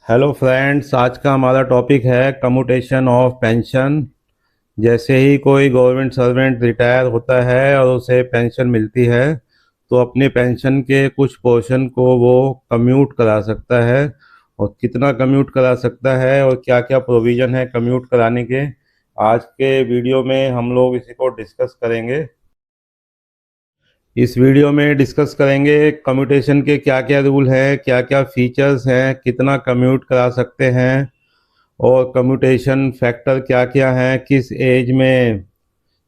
Hello friends, आज का हमारा टॉपिक है कम्यूटेशन ऑफ पेंशन। जैसे ही कोई गवर्नमेंट सर्वेंट रिटायर होता है और उसे पेंशन मिलती है तो अपने पेंशन के कुछ पोर्शन को वो कम्यूट करा सकता है। और कितना कम्यूट करा सकता है और क्या क्या प्रोविज़न है कम्यूट कराने के, आज के वीडियो में हम लोग इसी को डिस्कस करेंगे। इस वीडियो में डिस्कस करेंगे कम्यूटेशन के क्या क्या रूल हैं, क्या क्या फीचर्स हैं, कितना कम्यूट करा सकते हैं और कम्यूटेशन फैक्टर क्या क्या हैं, किस एज में,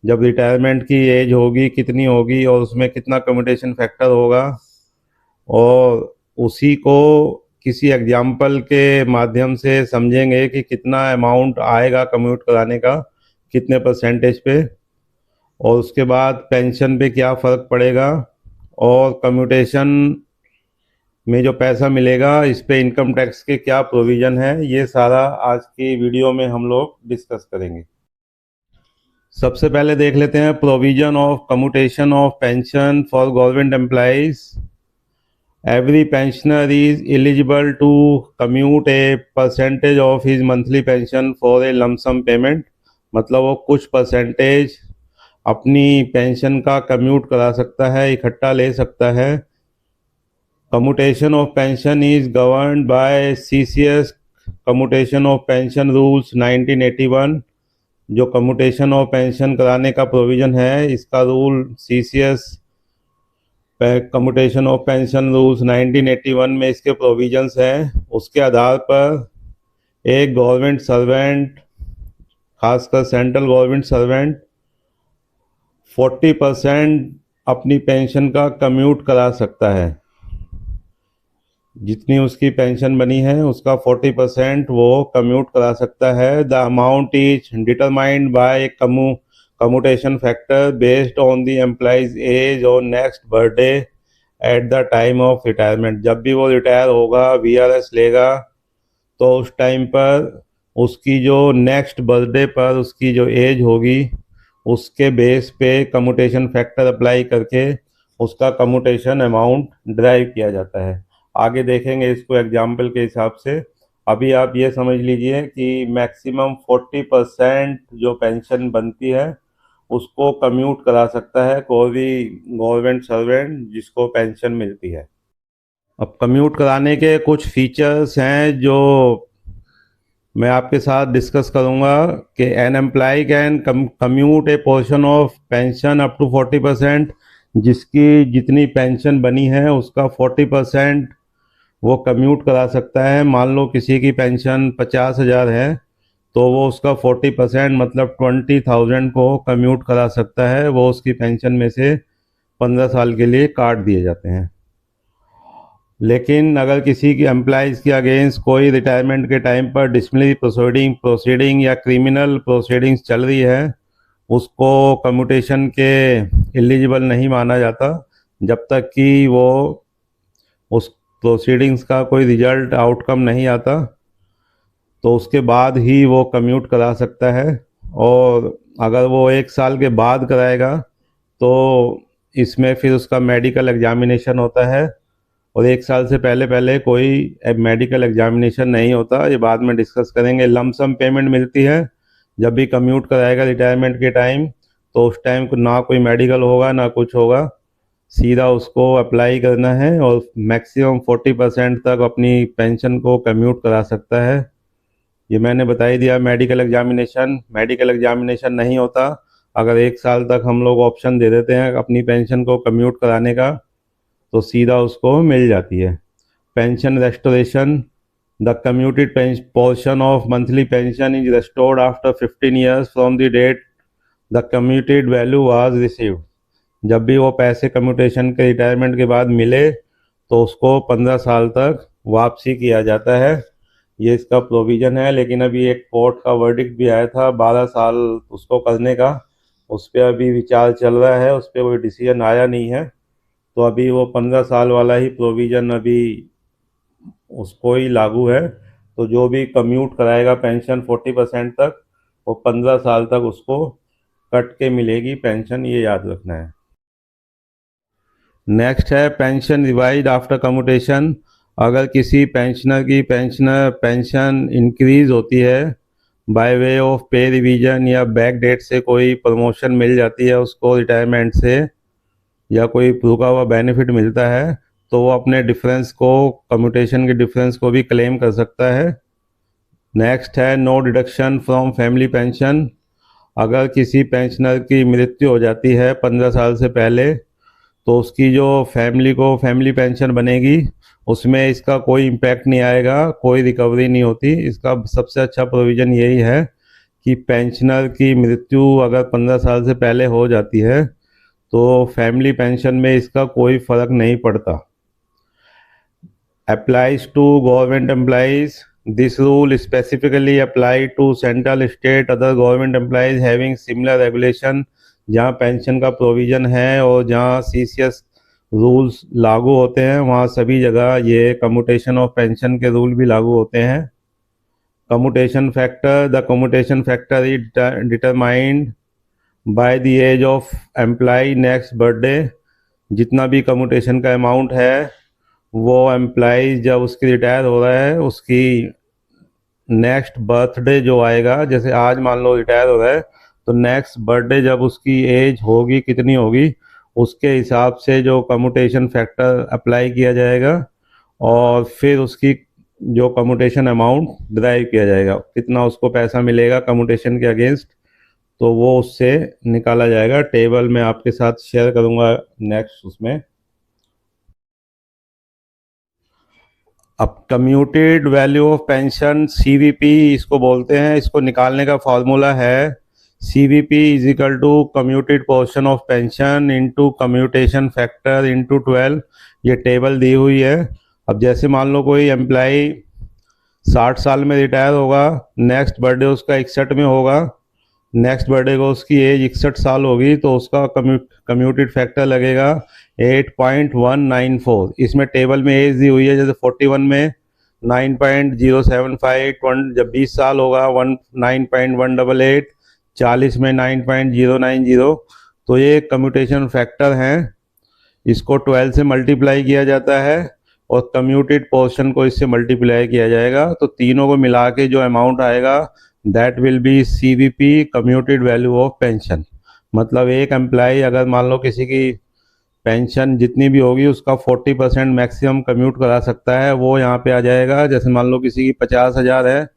जब रिटायरमेंट की एज होगी कितनी होगी और उसमें कितना कम्यूटेशन फैक्टर होगा। और उसी को किसी एग्जाम्पल के माध्यम से समझेंगे कि कितना अमाउंट आएगा कम्यूट कराने का, कितने परसेंटेज पे, और उसके बाद पेंशन पे क्या फ़र्क पड़ेगा, और कम्यूटेशन में जो पैसा मिलेगा इस पे इनकम टैक्स के क्या प्रोविज़न है, ये सारा आज की वीडियो में हम लोग डिस्कस करेंगे। सबसे पहले देख लेते हैं provision of commutation of pension for government employees. Every pensioner is eligible to commute a percentage of his monthly pension for a lump sum payment. मतलब वो कुछ परसेंटेज अपनी पेंशन का कम्यूट करा सकता है, इकट्ठा ले सकता है। Commutation of pension is governed bye CCS commutation of pension rules 1981। जो कम्यूटेशन ऑफ पेंशन कराने का प्रोविज़न है इसका rule CCS commutation of pension rules 1981 में इसके प्रोविजंस हैं। उसके आधार पर एक गवर्नमेंट सर्वेंट, खासकर सेंट्रल गवर्नमेंट सर्वेंट, 40% अपनी पेंशन का कम्यूट करा सकता है। जितनी उसकी पेंशन बनी है उसका 40% वो कम्यूट करा सकता है। The amount is determined by commutation factor based on the employee's age और next birthday at the time of retirement. जब भी वो रिटायर होगा, वीआरएस लेगा, तो उस टाइम पर उसकी जो नेक्स्ट बर्थडे पर उसकी जो एज होगी उसके बेस पे कम्यूटेशन फैक्टर अप्लाई करके उसका कम्यूटेशन अमाउंट ड्राइव किया जाता है। आगे देखेंगे इसको एग्जाम्पल के हिसाब से। अभी आप ये समझ लीजिए कि मैक्सिमम 40% जो पेंशन बनती है उसको कम्यूट करा सकता है कोई भी गवर्नमेंट सर्वेंट जिसको पेंशन मिलती है। अब कम्यूट कराने के कुछ फीचर्स हैं जो मैं आपके साथ डिस्कस करूंगा कि an employee can commute a portion of pension up to 40%। जिसकी जितनी पेंशन बनी है उसका 40% वो कम्यूट करा सकता है। मान लो किसी की पेंशन 50,000 है तो वो उसका 40% मतलब 20,000 को कम्यूट करा सकता है। वो उसकी पेंशन में से 15 साल के लिए काट दिए जाते हैं। लेकिन अगर किसी की एम्प्लॉइज़ के अगेंस्ट कोई रिटायरमेंट के टाइम पर डिसिप्लिनरी प्रोसीडिंग या क्रिमिनल प्रोसीडिंग्स चल रही है, उसको कम्यूटेशन के एलिजिबल नहीं माना जाता जब तक कि वो उस प्रोसीडिंग्स का कोई रिजल्ट आउटकम नहीं आता, तो उसके बाद ही वो कम्यूट करा सकता है। और अगर वो 1 साल के बाद कराएगा तो इसमें फिर उसका मेडिकल एग्जामिनेशन होता है, और 1 साल से पहले पहले कोई मेडिकल एग्जामिनेशन नहीं होता। ये बाद में डिस्कस करेंगे। लमसम पेमेंट मिलती है जब भी कम्यूट कराएगा रिटायरमेंट के टाइम, तो उस टाइम को ना कोई मेडिकल होगा ना कुछ होगा, सीधा उसको अप्लाई करना है और मैक्सिमम 40% तक अपनी पेंशन को कम्यूट करा सकता है। ये मैंने बता ही दिया। मेडिकल एग्जामिनेशन नहीं होता। अगर 1 साल तक हम लोग ऑप्शन दे देते हैं अपनी पेंशन को कम्यूट कराने का तो सीधा उसको मिल जाती है। Pension restoration, the commuted portion of monthly pension is restored after 15 years from the date the commuted value was received. जब भी वो पैसे कम्यूटेशन के रिटायरमेंट के बाद मिले तो उसको 15 साल तक वापसी किया जाता है। ये इसका प्रोविज़न है। लेकिन अभी एक कोर्ट का वर्डिक्ट भी आया था 12 साल उसको करने का, उस पर अभी विचार चल रहा है, उस पर कोई डिसीजन आया नहीं है। तो अभी वो 15 साल वाला ही प्रोविज़न अभी उसको ही लागू है। तो जो भी कम्यूट कराएगा पेंशन 40% तक, वो 15 साल तक उसको कट के मिलेगी पेंशन, ये याद रखना है। नेक्स्ट है पेंशन रिवाइज आफ्टर कम्यूटेशन। अगर किसी पेंशनर की पेंशन इंक्रीज होती है बाय वे ऑफ पे रिवीजन या बैक डेट से कोई प्रमोशन मिल जाती है उसको रिटायरमेंट से, या कोई रुका हुआ बेनिफिट मिलता है, तो वो अपने डिफरेंस को, कम्यूटेशन के डिफरेंस को भी क्लेम कर सकता है। नेक्स्ट है no deduction from family pension. अगर किसी पेंशनर की मृत्यु हो जाती है 15 साल से पहले, तो उसकी जो फैमिली पेंशन बनेगी उसमें इसका कोई इम्पैक्ट नहीं आएगा, कोई रिकवरी नहीं होती। इसका सबसे अच्छा प्रोविज़न यही है कि पेंशनर की मृत्यु अगर 15 साल से पहले हो जाती है तो फैमिली पेंशन में इसका कोई फ़र्क नहीं पड़ता। applies to government employees. This rule specifically apply to central, state, other government employees having similar regulation। जहाँ पेंशन का प्रोविज़न है और जहाँ सीसीएस रूल्स लागू होते हैं वहाँ सभी जगह ये कम्यूटेशन ऑफ पेंशन के रूल भी लागू होते हैं। Commutation factor, the commutation factor is determined by the age of employ next birthday. जितना भी कम्यूटेशन का अमाउंट है वो एम्प्लॉय जब उसकी रिटायर हो रहा है उसकी नेक्स्ट बर्थडे जो आएगा, जैसे आज मान लो रिटायर हो रहा है तो नेक्स्ट बर्थडे जब उसकी एज होगी कितनी होगी उसके हिसाब से जो कम्यूटेशन फैक्टर अप्लाई किया जाएगा और फिर उसकी जो कम्यूटेशन अमाउंट ड्राइव किया जाएगा, कितना उसको पैसा मिलेगा कम्यूटेशन के अगेंस्ट, तो वो उससे निकाला जाएगा। टेबल में आपके साथ शेयर करूँगा नेक्स्ट उसमें। अब commuted value of pension CVP इसको बोलते हैं। इसको निकालने का फॉर्मूला है CVP is equal to commuted portion of pension into commutation factor into 12। ये टेबल दी हुई है। अब जैसे मान लो कोई एम्प्लॉय 60 साल में रिटायर होगा, नेक्स्ट बर्थडे उसका 61 में होगा, नेक्स्ट बर्थडे को उसकी एज 61 साल होगी, तो उसका कम्यूटेड फैक्टर लगेगा 8.194। इसमें टेबल में एज दी हुई है, जैसे 41 में 9.075, जब 20 साल होगा 9.188, 40 में 9.090। तो ये कम्यूटेशन फैक्टर हैं, इसको 12 से मल्टीप्लाई किया जाता है और कम्यूटेड पोर्शन को इससे मल्टीप्लाई किया जाएगा, तो तीनों को मिला के जो अमाउंट आएगा that will be CVP commuted value of pension. मतलब एक एम्प्लॉय अगर मान लो किसी की पेंशन जितनी भी होगी उसका 40% मैक्सिमम कम्यूट करा सकता है, वो यहाँ पे आ जाएगा। जैसे मान लो किसी की 50,000 है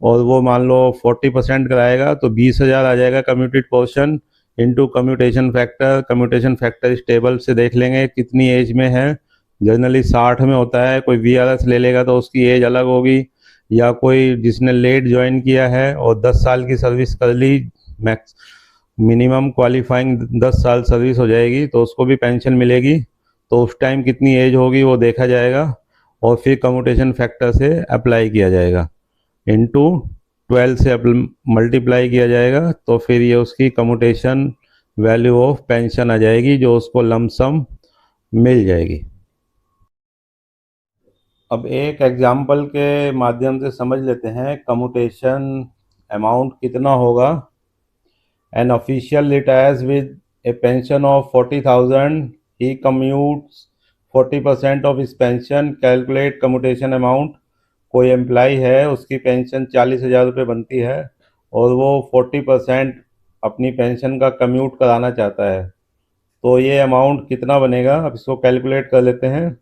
और वो मान लो 40% कराएगा तो 20,000 आ जाएगा commuted portion into commutation factor. Commutation factor इस टेबल से देख लेंगे कितनी एज में है। जनरली 60 में होता है, कोई वीआरएस ले लेगा तो उसकी एज अलग होगी, या कोई जिसने लेट ज्वाइन किया है और 10 साल की सर्विस कर ली, मैक्स मिनिमम क्वालिफाइंग 10 साल सर्विस हो जाएगी तो उसको भी पेंशन मिलेगी। तो उस टाइम कितनी एज होगी वो देखा जाएगा और फिर कम्यूटेशन फैक्टर से अप्लाई किया जाएगा, इनटू 12 से मल्टीप्लाई किया जाएगा, तो फिर ये उसकी कम्यूटेशन वैल्यू ऑफ पेंशन आ जाएगी जो उसको लमसम मिल जाएगी। अब एक एग्जाम्पल के माध्यम से समझ लेते हैं कम्यूटेशन अमाउंट कितना होगा। An official retires with a pension of 40,000. He commutes 40% of his pension. Calculate commutation amount। कोई एम्प्लॉय है उसकी पेंशन 40,000 रुपये बनती है और वो 40% अपनी पेंशन का कम्यूट कराना चाहता है, तो ये अमाउंट कितना बनेगा। अब इसको कैलकुलेट कर लेते हैं।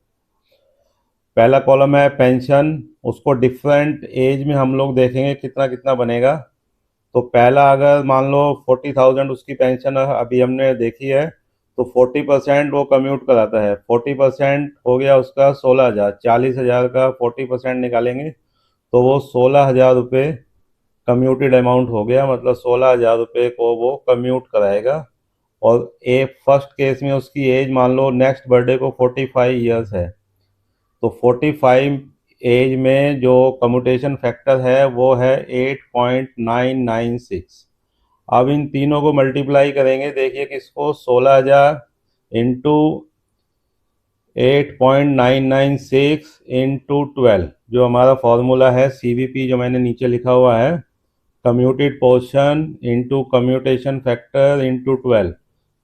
पहला कॉलम है पेंशन, उसको डिफरेंट एज में हम लोग देखेंगे कितना कितना बनेगा। तो पहला अगर मान लो 40,000 उसकी पेंशन अभी हमने देखी है तो 40% वो कम्यूट कराता है। 40% हो गया उसका 16,000, 40,000 का 40% निकालेंगे तो वो 16,000 रुपये कम्यूटेड अमाउंट हो गया। मतलब 16,000 रुपये को वो कम्यूट कराएगा। और एक फर्स्ट केस में उसकी एज मान लो नेक्स्ट बर्थडे को 45 ईयर्स है, तो 45 एज में जो कम्यूटेशन फैक्टर है वो है 8.996। अब इन तीनों को मल्टीप्लाई करेंगे, देखिए किसको 16,000 इंटू 8.996 इंटू 12, जो हमारा फॉर्मूला है सीवीपी जो मैंने नीचे लिखा हुआ है, commuted portion into commutation factor into 12।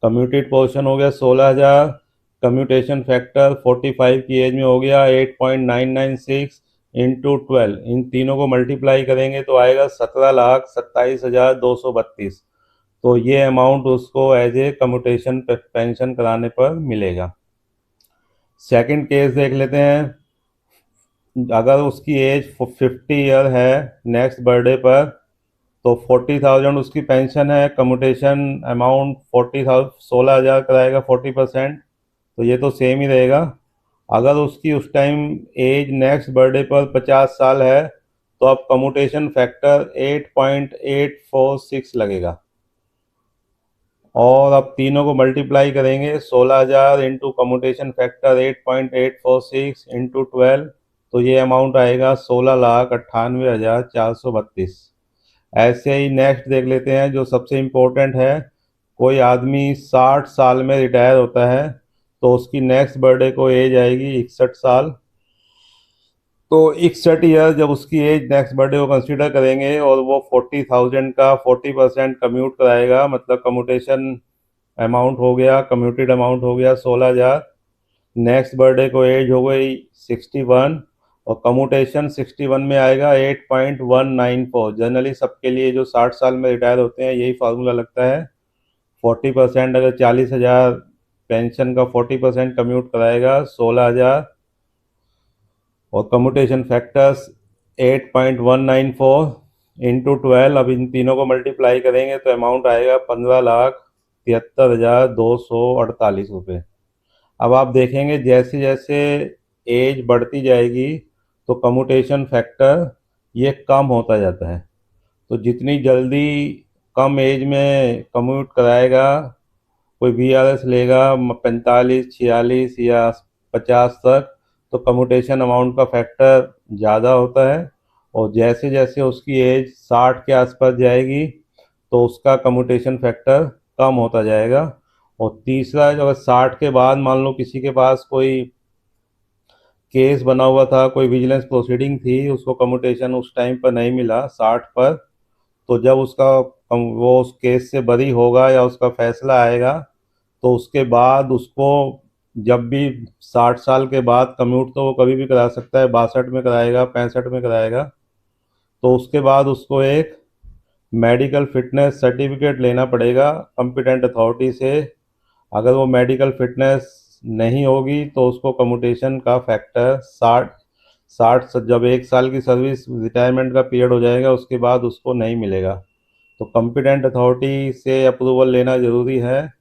Commuted portion हो गया 16,000, कम्यूटेशन फैक्टर 45 की एज में हो गया 8.996 इंटू 12, इन तीनों को मल्टीप्लाई करेंगे तो आएगा 17,27,232। तो ये अमाउंट उसको एज ए कम्यूटेशन पेंशन कराने पर मिलेगा। सेकंड केस देख लेते हैं। अगर उसकी एज 50 ईयर है नेक्स्ट बर्थडे पर, तो 40,000 उसकी पेंशन है, कम्यूटेशन अमाउंट 40,000 16,000 कराएगा 40%, तो ये तो सेम ही रहेगा। अगर उसकी उस टाइम एज नेक्स्ट बर्थडे पर 50 साल है, तो अब कम्यूटेशन फैक्टर 8.846 लगेगा, और अब तीनों को मल्टीप्लाई करेंगे 16,000 इंटू कम्यूटेशन फैक्टर 8.846 इंटू 12, तो ये अमाउंट आएगा 16,98,432। ऐसे ही नेक्स्ट देख लेते हैं जो सबसे इम्पोर्टेंट है। कोई आदमी 60 साल में रिटायर होता है, तो उसकी नेक्स्ट बर्थडे को एज आएगी 61 साल। तो 61 ईयर जब उसकी एज नेक्स्ट बर्थडे को कंसीडर करेंगे और वो 40,000 का 40% कम्यूट कराएगा, मतलब कम्यूटेशन अमाउंट हो गया, कम्यूटेड अमाउंट हो गया 16,000। नेक्स्ट बर्थडे को एज हो गई 61, और कम्यूटेशन 61 में आएगा 8.194। जनरली सबके लिए जो 60 साल में रिटायर होते हैं यही फार्मूला लगता है। 40%, अगर 40,000 पेंशन का 40% कम्यूट कराएगा 16,000, और कम्यूटेशन फैक्टर्स 8.194 इंटू 12, अब इन तीनों को मल्टीप्लाई करेंगे तो अमाउंट आएगा 15,73,248 रुपये। अब आप देखेंगे जैसे जैसे एज बढ़ती जाएगी तो कम्यूटेशन फैक्टर ये कम होता जाता है। तो जितनी जल्दी कम एज में कम्यूट कराएगा, कोई VRS लेगा 45, 46 या 50 तक, तो कम्यूटेशन अमाउंट का फैक्टर ज़्यादा होता है, और जैसे जैसे उसकी एज 60 के आसपास जाएगी तो उसका कम्यूटेशन फैक्टर कम होता जाएगा। और तीसरा, अगर 60 के बाद मान लो किसी के पास कोई केस बना हुआ था, कोई विजिलेंस प्रोसीडिंग थी, उसको कम्यूटेशन उस टाइम पर नहीं मिला 60 पर, तो जब उसका वो उस केस से बरी होगा या उसका फैसला आएगा, तो उसके बाद उसको जब भी 60 साल के बाद कम्यूट तो वो कभी भी करा सकता है, 62 में कराएगा, 65 में कराएगा, तो उसके बाद उसको एक मेडिकल फिटनेस सर्टिफिकेट लेना पड़ेगा कॉम्पिटेंट अथॉरिटी से। अगर वो मेडिकल फिटनेस नहीं होगी तो उसको कम्यूटेशन का फैक्टर 60 जब 1 साल की सर्विस रिटायरमेंट का पीरियड हो जाएगा उसके बाद उसको नहीं मिलेगा। तो कॉम्पिटेंट अथॉरिटी से अप्रूवल लेना ज़रूरी है,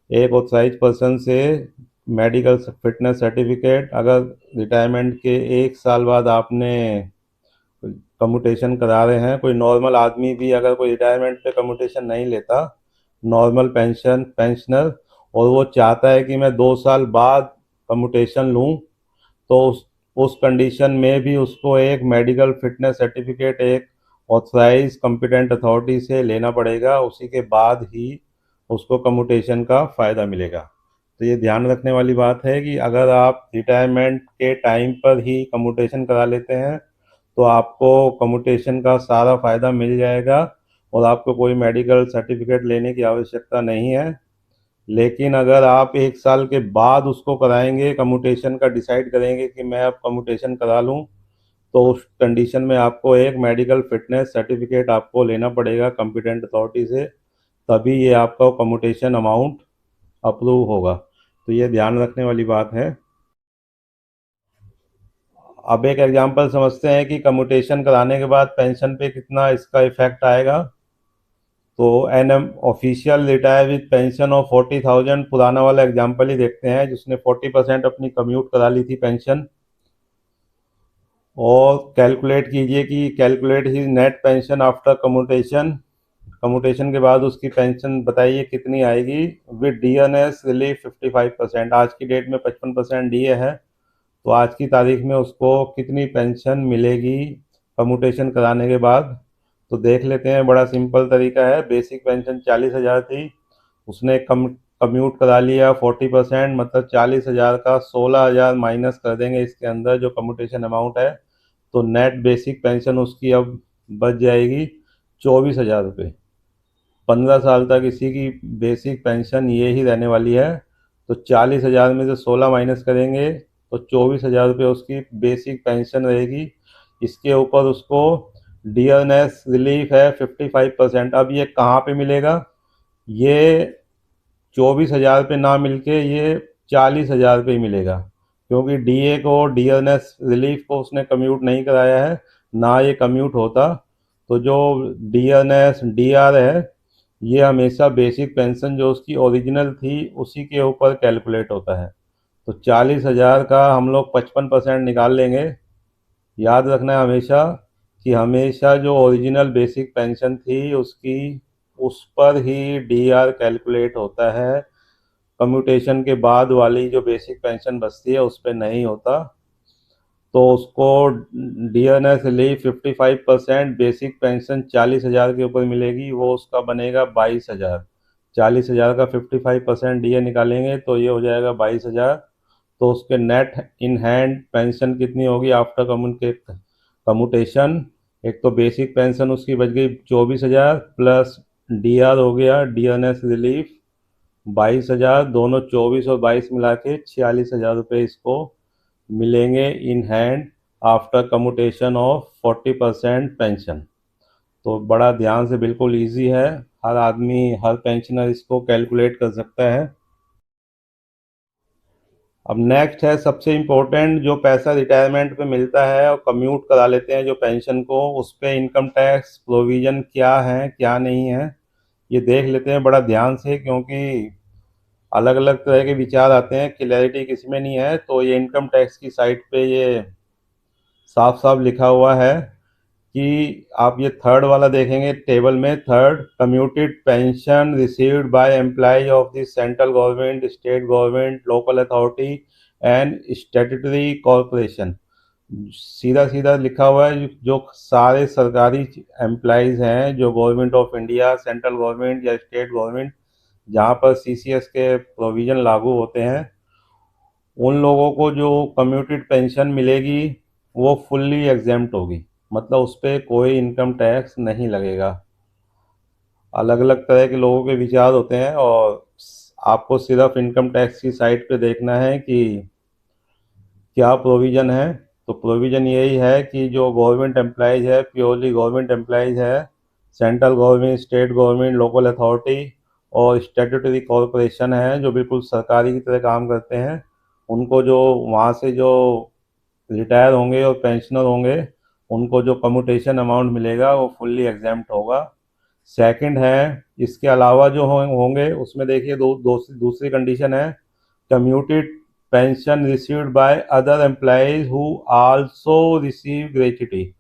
एक ऑथराइज पर्सन से मेडिकल फिटनेस सर्टिफिकेट। अगर रिटायरमेंट के 1 साल बाद आपने कम्यूटेशन करा रहे हैं, कोई नॉर्मल आदमी भी अगर कोई रिटायरमेंट पे कम्यूटेशन नहीं लेता, नॉर्मल पेंशनर, और वो चाहता है कि मैं 2 साल बाद कम्यूटेशन लूँ, तो उस कंडीशन में भी उसको एक मेडिकल फिटनेस सर्टिफिकेट एक ऑथराइज कॉम्पिटेंट अथॉरिटी से लेना पड़ेगा, उसी के बाद ही उसको कम्यूटेशन का फ़ायदा मिलेगा। तो ये ध्यान रखने वाली बात है कि अगर आप रिटायरमेंट के टाइम पर ही कम्यूटेशन करा लेते हैं तो आपको कम्यूटेशन का सारा फ़ायदा मिल जाएगा और आपको कोई मेडिकल सर्टिफिकेट लेने की आवश्यकता नहीं है। लेकिन अगर आप 1 साल के बाद उसको कराएंगे, कम्यूटेशन का डिसाइड करेंगे कि मैं अब कम्यूटेशन करा लूँ, तो उस कंडीशन में आपको एक मेडिकल फिटनेस सर्टिफिकेट आपको लेना पड़ेगा कॉम्पिटेंट अथॉरिटी से, तभी ये आपका कम्यूटेशन अमाउंट अप्रूव होगा। तो ये ध्यान रखने वाली बात है। अब एक एग्जांपल समझते हैं कि कम्यूटेशन कराने के बाद पेंशन पे कितना इसका इफेक्ट आएगा। तो N M official retire with pension of 40,000, पुराना वाला एग्जांपल ही देखते हैं जिसने 40% अपनी कम्यूट करा ली थी पेंशन, और कैलकुलेट कीजिए कि कैलकुलेट ही net pension after commutation. Commutation के बाद उसकी पेंशन बताइए कितनी आएगी विद DNS रिलीफ 55%। आज की डेट में 55% DA है, तो आज की तारीख में उसको कितनी पेंशन मिलेगी कम्यूटेशन कराने के बाद। तो देख लेते हैं, बड़ा सिंपल तरीका है। बेसिक पेंशन 40,000 थी, उसने कम्यूट करा लिया 40%, मतलब 40,000 का 16,000 माइनस कर देंगे इसके अंदर जो कम्यूटेशन अमाउंट है, तो नेट बेसिक पेंशन उसकी अब बच जाएगी 24,000 रुपये। 15 साल तक इसी की बेसिक पेंशन ये ही रहने वाली है। तो 40,000 में से 16 माइनस करेंगे तो 24,000 रुपये उसकी बेसिक पेंशन रहेगी। इसके ऊपर उसको डियरनेस रिलीफ है 55%। अब ये कहाँ पे मिलेगा? ये 24,000 पे ना मिलके ये 40,000 पे ही मिलेगा, क्योंकि डीए को, डियरनेस रिलीफ को उसने कम्यूट नहीं कराया है, ना ये कम्यूट होता। तो जो डियरनेस डीआर है, ये हमेशा बेसिक पेंशन जो उसकी ओरिजिनल थी उसी के ऊपर कैलकुलेट होता है। तो 40,000 का हम लोग 55% निकाल लेंगे। याद रखना है हमेशा कि हमेशा जो ओरिजिनल बेसिक पेंशन थी उसकी, उस पर ही डीआर कैलकुलेट होता है। कम्यूटेशन के बाद वाली जो बेसिक पेंशन बचती है उस पर नहीं होता। तो उसको डीएनएस रिलीफ 55%, बेसिक पेंशन 40,000 के ऊपर मिलेगी, वो उसका बनेगा 22,000। 40,000 का 55% डीए निकालेंगे तो ये हो जाएगा 22,000। तो उसके नेट इन हैंड पेंशन कितनी होगी आफ्टर कम्यूटेशन? एक तो बेसिक पेंशन उसकी बच गई 24,000, प्लस डीआर हो गया, डीएनएस रिलीफ 22,000, दोनों 24 और 22 मिला के 46,000 रुपये इसको मिलेंगे in hand after commutation of 40% pension. तो बड़ा ध्यान से, बिल्कुल इजी है, हर आदमी, हर पेंशनर इसको कैलकुलेट कर सकता है। अब नेक्स्ट है सबसे इम्पोर्टेंट, जो पैसा रिटायरमेंट पे मिलता है और कम्यूट करा लेते हैं जो पेंशन को, उस पर इनकम टैक्स प्रोविज़न क्या है क्या नहीं है, ये देख लेते हैं बड़ा ध्यान से, क्योंकि अलग अलग तरह के विचार आते हैं, क्लैरिटी किसी में नहीं है। तो ये इनकम टैक्स की साइट पे ये साफ साफ लिखा हुआ है कि आप ये थर्ड वाला देखेंगे टेबल में, third, commuted pension received by employ of the central government, state government, local authority and statutory corporation. सीधा सीधा लिखा हुआ है, जो सारे सरकारी एम्प्लॉयज़ हैं, जो government of India, central government या स्टेट गवर्नमेंट, जहाँ पर सीसीएस के प्रोविज़न लागू होते हैं, उन लोगों को जो कम्यूटेड पेंशन मिलेगी वो फुल्ली एग्जेम्प्ट होगी, मतलब उस पर कोई इनकम टैक्स नहीं लगेगा। अलग अलग तरह के लोगों के विचार होते हैं, और आपको सिर्फ इनकम टैक्स की साइट पे देखना है कि क्या प्रोविज़न है। तो प्रोविज़न यही है कि जो गवर्नमेंट एम्प्लॉयज़ है, प्योरली गवर्नमेंट एम्प्लॉयज़ है, central government, state government, local authority और स्टैट्यूटरी कॉरपोरेशन है, जो बिल्कुल सरकारी की तरह काम करते हैं, उनको जो वहाँ से जो रिटायर होंगे और पेंशनर होंगे, उनको जो कम्यूटेशन अमाउंट मिलेगा वो फुल्ली एग्जेम्प्ट होगा। सेकंड है, इसके अलावा जो होंगे उसमें देखिए दूसरी कंडीशन है, commuted pension received by other employees who also receive gratuity.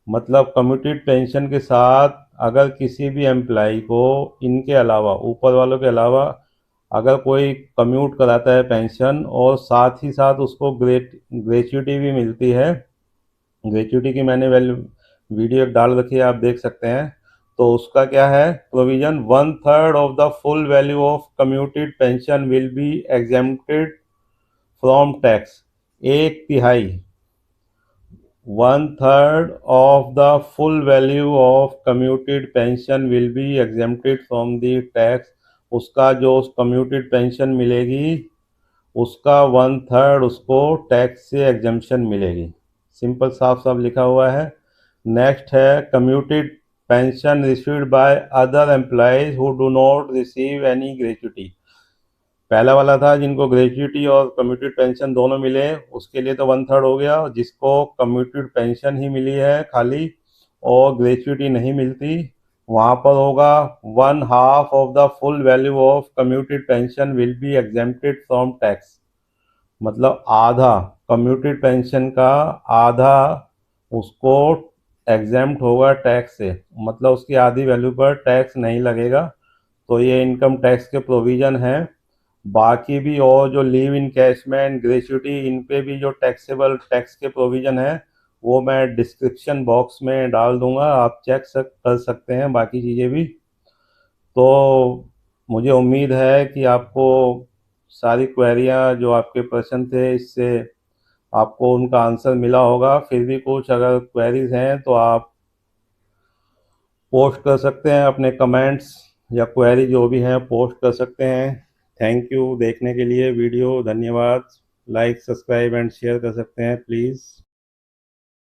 मतलब कम्यूटेड पेंशन के साथ अगर किसी भी एम्प्लॉय को इनके अलावा, ऊपर वालों के अलावा, अगर कोई कम्यूट कराता है पेंशन और साथ ही साथ उसको ग्रेच्युटी भी मिलती है, ग्रेच्युटी की मैंने वीडियो डाल रखी है, आप देख सकते हैं। तो उसका क्या है provision, 1/3 of the full value of commuted pension will be exempted from tax. एक तिहाई, 1/3 of the full value of commuted pension will be exempted from the tax। उसका जो कम्यूटेड पेंशन मिलेगी उसका 1/3 उसको टैक्स से एग्जम्पशन मिलेगी। सिंपल, साफ साफ लिखा हुआ है। नेक्स्ट है, commuted pension received by other employees who do not receive any gratuity. पहला वाला था जिनको ग्रेच्युटी और कम्यूटेड पेंशन दोनों मिले, उसके लिए तो 1/3 हो गया। जिसको कम्यूटेड पेंशन ही मिली है खाली और ग्रेच्युटी नहीं मिलती, वहाँ पर होगा 1/2 of the full value of commuted pension will be exempted from tax. मतलब आधा, कम्यूटेड पेंशन का आधा उसको एग्जेम्प्ट होगा टैक्स से, मतलब उसकी आधी वैल्यू पर टैक्स नहीं लगेगा। तो ये इनकम टैक्स के प्रोविज़न हैं। बाकी भी और जो लीव इनकैशमेंट, ग्रेच्युटी, इन पे भी जो टैक्सेबल टैक्स के प्रोविज़न है वो मैं डिस्क्रिप्शन बॉक्स में डाल दूंगा, आप चेक कर सकते हैं बाकी चीज़ें भी। तो मुझे उम्मीद है कि आपको सारी क्वेरियाँ, जो आपके प्रश्न थे, इससे आपको उनका आंसर मिला होगा। फिर भी कुछ अगर क्वेरीज हैं तो आप पोस्ट कर सकते हैं, अपने कमेंट्स या क्वेरी जो भी हैं पोस्ट कर सकते हैं। थैंक यू देखने के लिए वीडियो, धन्यवाद। लाइक, सब्सक्राइब एंड शेयर कर सकते हैं प्लीज़।